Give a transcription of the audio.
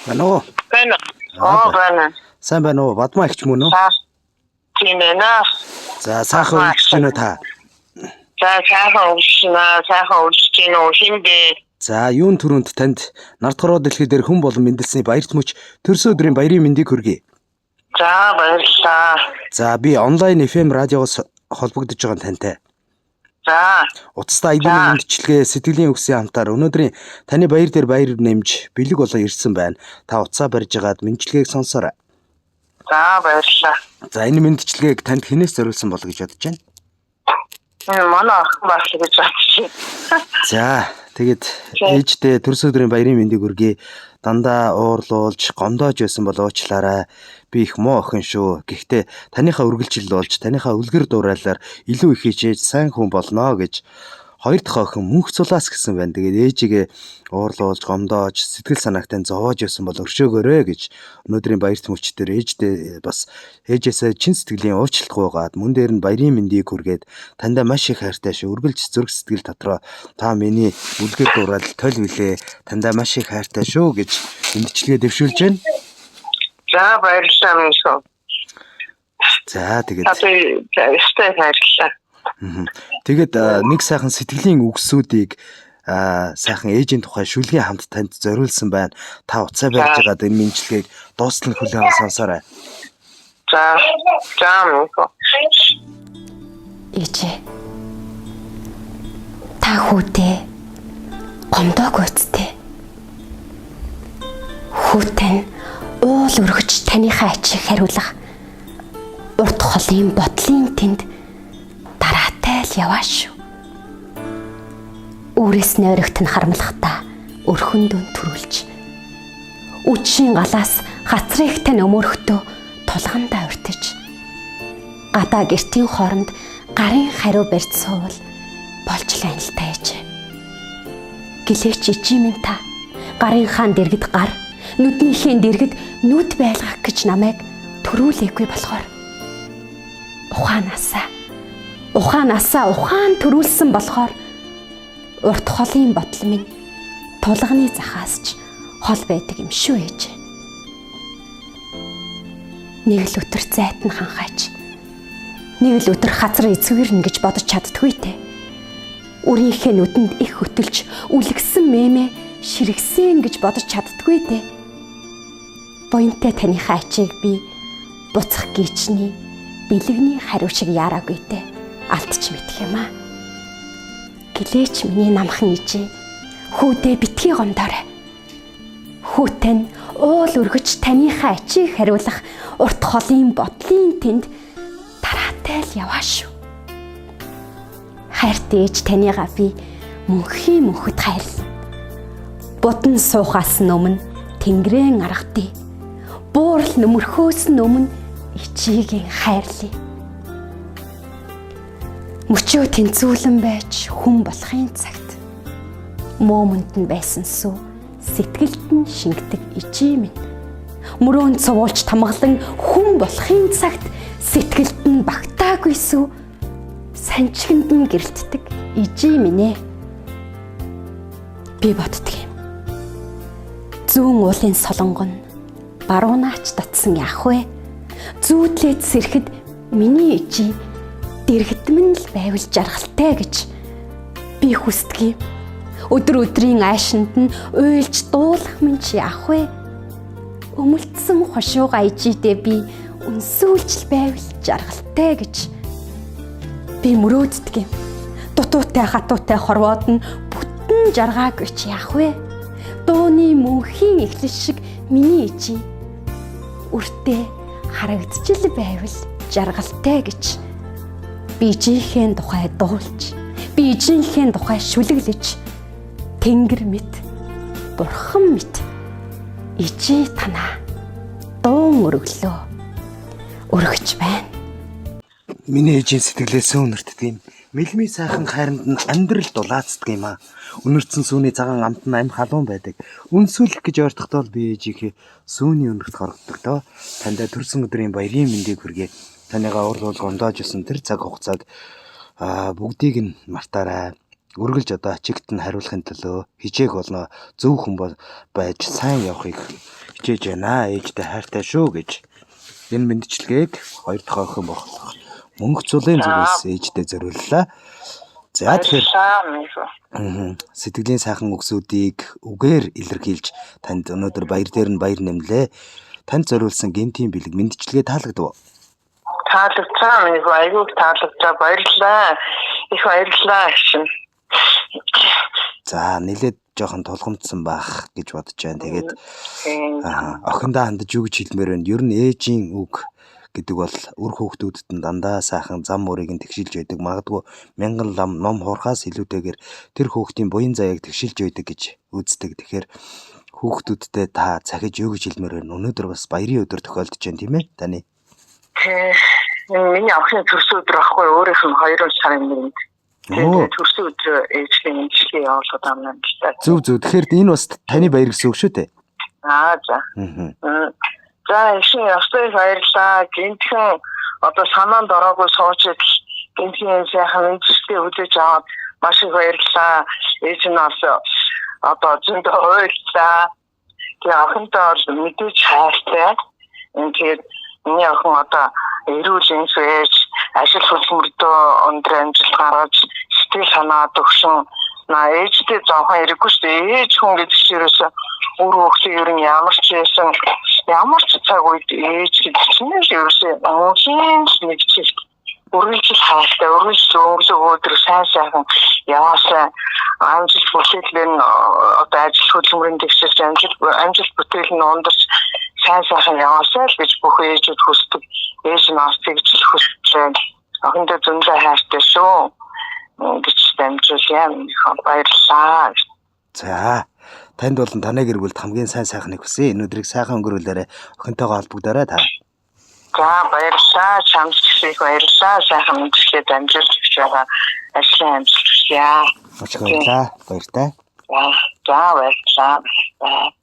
Байна уу? Байна. Байна. Сайн байна уу? Бадмаа ихч мөн үү? Тийм байна. За сайхан өгч гинөө та. За сайхан өгч гинөө хиндэ. За юун түрүүнд танд Нартгаруу дэлхий дээр хүн болон мэндэлсний баярт мөч төрсөн өдрийн баярын мэндийг хүргэе. За баярлалаа. За би онлайн FM радиогоос холбогдож байгаа тантай. За. Утастай аялын мэдчилгээ сэтгэлийн үгсийн хамтаар өнөөдрийн таны баяр дээр баяр нэмж бэлэг болон ирсэн байна. Та утсаа барьж агаад мэдчилгээг сонсоорой. За баярлалаа. За энэ мэдчилгээг танд хинээс зориулсан бол гэж бодож байна? Манай охин байх гэж бодож байна. За тэгээд ээждээ төрсөн өдрийн баярын мэндийг хүргэе. Дандаа уурлуулж, гомдоож байсан бол уучлаарай. Би их муу охин шүү. Гэхдээ таныхаа үргэлжил болж, таныхаа үлгэр дуурайлаар илүү их хичээж сайн хүн болно гэж хоёр дахь охин мөнх цулаас гэсэн байна. Тэгээд ээжигээ уурлуулж, гомдоож, сэтгэл санаагтай зовоож байсан бол өршөөгөөрэй гэж өнөөдрийн баярт мөчтөр ээждээ бас ээжээсээ чин сэтгэлийн уучлалт гуйгаад мөн дээр нь баярын мэндийг хүргээд тандаа маш их хайртай шүү. Үргэлж зүрх сэтгэл дотроо та миний үлгэр дуурал толь билээ. Тандаа маш их хайртай шүү гэж мэдчилгээ дэвшүүлж байна. За баярлалаа минь шүү. За тэгээд ястай баярлалаа. Тэгээд нэг сайхан сэтгэлийн үгсүүдийг сайхан ээжийн тухай шүлгийн хамт танд зориулсан байна. Та уцаа барьж байгаад энэ мэдчилгээг дуустал хүлээн сонсоорой. За минь шүү. Ээжээ. Та хүүтэй гомдоог үсттэй. Хүүтэй уул өргөж таныхаа ачийг хариулах урт холын бодлын тэнд дараатай л яваа шүү. Үүрээс нойрогт нь харамлахдаа өрхөндөө төрүүлж үчийн галаас хацрыг тань өмөрөхдөө тулгандаа уртж гадаа гэртийн хооронд гарын хариу барьж суувал болж лайн л тааж. Гэлээч ичимэн та гарын хаан дэргэд гар нүднийхээ дэргэд нүд байлгах гэж намайг төрүүлээгүй болохоор ухаан төрүүлсэн болохоор урт холын бодол минь тулганы захаас ч хол байдаг юм шүү ээж. Нэг л өдөр зайтан ханхаач. Нэг л өдөр хазар эцгэрнэ гэж бодож чаддгүй те. Үрийнхээ нүдэнд их хөтөлж үлгсэн мэмэ ширгсэн гэж бодож чаддгүй те. Буянтай таныхаа ачийг би буцах гीचний бэлэгний хариу шиг яараагүй те. Алдч мэдх юм аа. Гэлээч миний намхан ижээ. Хүүдээ битгий гомдоорой. Хүүтэй нь уул өргөж таныхаа ачийг хариулах урт холын бодлын тэнд дараатай л яваа шүү. Хайрт ээж таныгаа би мөнхөд хайрлаа. Будан суухаас өмнө тэнгэрэн аргадъя. Буурал нөмөрхөөс өмнө ичигийн хайрлая. Мөчөө тэнцүүлэн байж хүн болохын цагт момент нь байсан сүү сэтгэлд нь шингэдэг ичээ минь. Мөрөөнд цувуулж тамгалан хүн болохын цагт сэтгэлд нь багтаагүй сүү санчинд нь гэрэлтдэг ижээ минь ээ. Би боддгийн. Зүүн уулын солонгон баруунаач татсан яах вэ? Зүүдлээд сэрэхэд миний ижээ дэрэгдмэн л байвал жаргалтай гэж би хүсдгийг. Өдөр өдрийн айшинд нь уйлж дуулах минь чи яах вэ? Өмөлдсөн хошууга ижидээ би үнсүүлж байвал жаргалтай гэж би мөрөөддөг юм. Дутуутай хатуутай хорвоод нь бүтэн жаргаагүй чи яах вэ? Дууны мөнхийн эхлэл шиг миний ижи үртээ харагдчихл байвал жаргалтай гэж би ижийнхээ тухай дуулж, би ижийнхээ тухай шүлэглэж, тэнгэр мэт, бурхан мэт ижи танаа дуун өргөлөө өргөж байна. Миний ээжийн сэтгэлээс өнөртдөг юм. Мэлми сайхан хайранд нь амьдрал дулаацдаг юм аа. Өнөрцөн сүүний цагаан амт нь амь халуун байдаг. Үнсүүлэх гэж ойртохдоо би ээжийнхээ сүүний өнөрт хорогддог доо. Тандаа төрсөн өдрийн баярын мэндийг хүргэе. Таныгаа уурал гомдоож исэн тэр цаг хугацааг бүгдийг нь мартаарай. Үргэлж одоо ачигт нь хариулахын төлөө хичээх болно. Зөв хүн байж сайн явахыг хичээж байна. Ээжтэй хайртай шүү гэж. Энэ мэндчилгээг хоёр дахь охин болох мөнгө цулын зүгээс ээжтэй зориуллаа. За тэгэхээр сэтгэлийн сайхан үгсүүдийг үгээр илэрхийлж танд өнөөдөр баяр дээр нь баяр нэмлээ. Танд зориулсан гэмтийн бэлэг мэндчилгээ таалагдав уу? Таалагдсан. Аюул таалагдсан. Баярлалаа. Их баярлалаа шин. За нэлээд жоохон тулгамдсан байх гэж бодож байна. Тэгээд охиндоо хандаж юу гэж хэлмээр байна? Ер нь ээжийн үг гэдэг бол үр хүүхдүүдэд нь дандаа сайхан зам мөрийг нь тэгшилж байдаг. Магадгүй мянган лам ном хуурхаас илүүтэйгээр тэр хүүхдийн буян заяаг тэгшилж байдаг гэж үздэг. Тэгэхээр хүүхдүүдтэй та цахиж юу гэж хэлмээр байна? Өнөөдөр бас баярын өдөр тохиолдож байна тийм ээ? Таны. Миний охины төрсөн өдөр ахгүй өөрийнх нь 2 сарын 1-нд. Тэгээд төрсөн өдөр ээжийн имчилгээ явуулаад байна л та. Зөв. Тэгэхээр энэ бас таны баяр гэсэн үг шүү дээ. За. За ишин ястай баярлаа. Гинтхэн одоо санаанд ороогүй суучид гинтхэн сайхан имчилгээ хүлээж аваад маш их баярлаа. Ээж нь бас одоо зөндөө ойлцаа. Тэгээ охинтой бол мэдээж хайртай. Тэгээд миний охин одоо эрүүл инфэж ажил хөдөлмөртөө өндөр амжилт гаргаж сэтгэл санаа төгшин ээжтэй зовхон хэрэггүй шүү дээ. Ээж хүн гэдэг чирээс өөр хүүхдээ ер нь ямар ч байсан ямар ч цаг үед ээж гэдэг чинь ерөөсөө мөнхийн нэг чиг үргэлжил хайртай үргэлжил өглөө сайн сайхан яваасаа амжилт бүтээл нь одоо ажил хөдөлмөрийн дэвшилж амжилт бүтээл нь ундарч сайн сайхан яваасаа л гэж бүх ээжүүд хүсдэг. Ээж нь бас тэгж хүсэж байна. Охиндоо зөндөө хайртай шүү гэж дамжуулъя. Баярлалаа. За танд болон таны гэр бүлд хамгийн сайн сайхныг хүсье. Өнөөдрийг сайхан өнгөрүүлээрэ охинтойгоо холбогдоорой та. За баярлалаа. Чамд их баярлалаа. Сайхан мэдлэгээ дамжуулж өгч байгаа ажлын амжилт хүсье. Баярлалаа. Баяртай. За баярлалаа.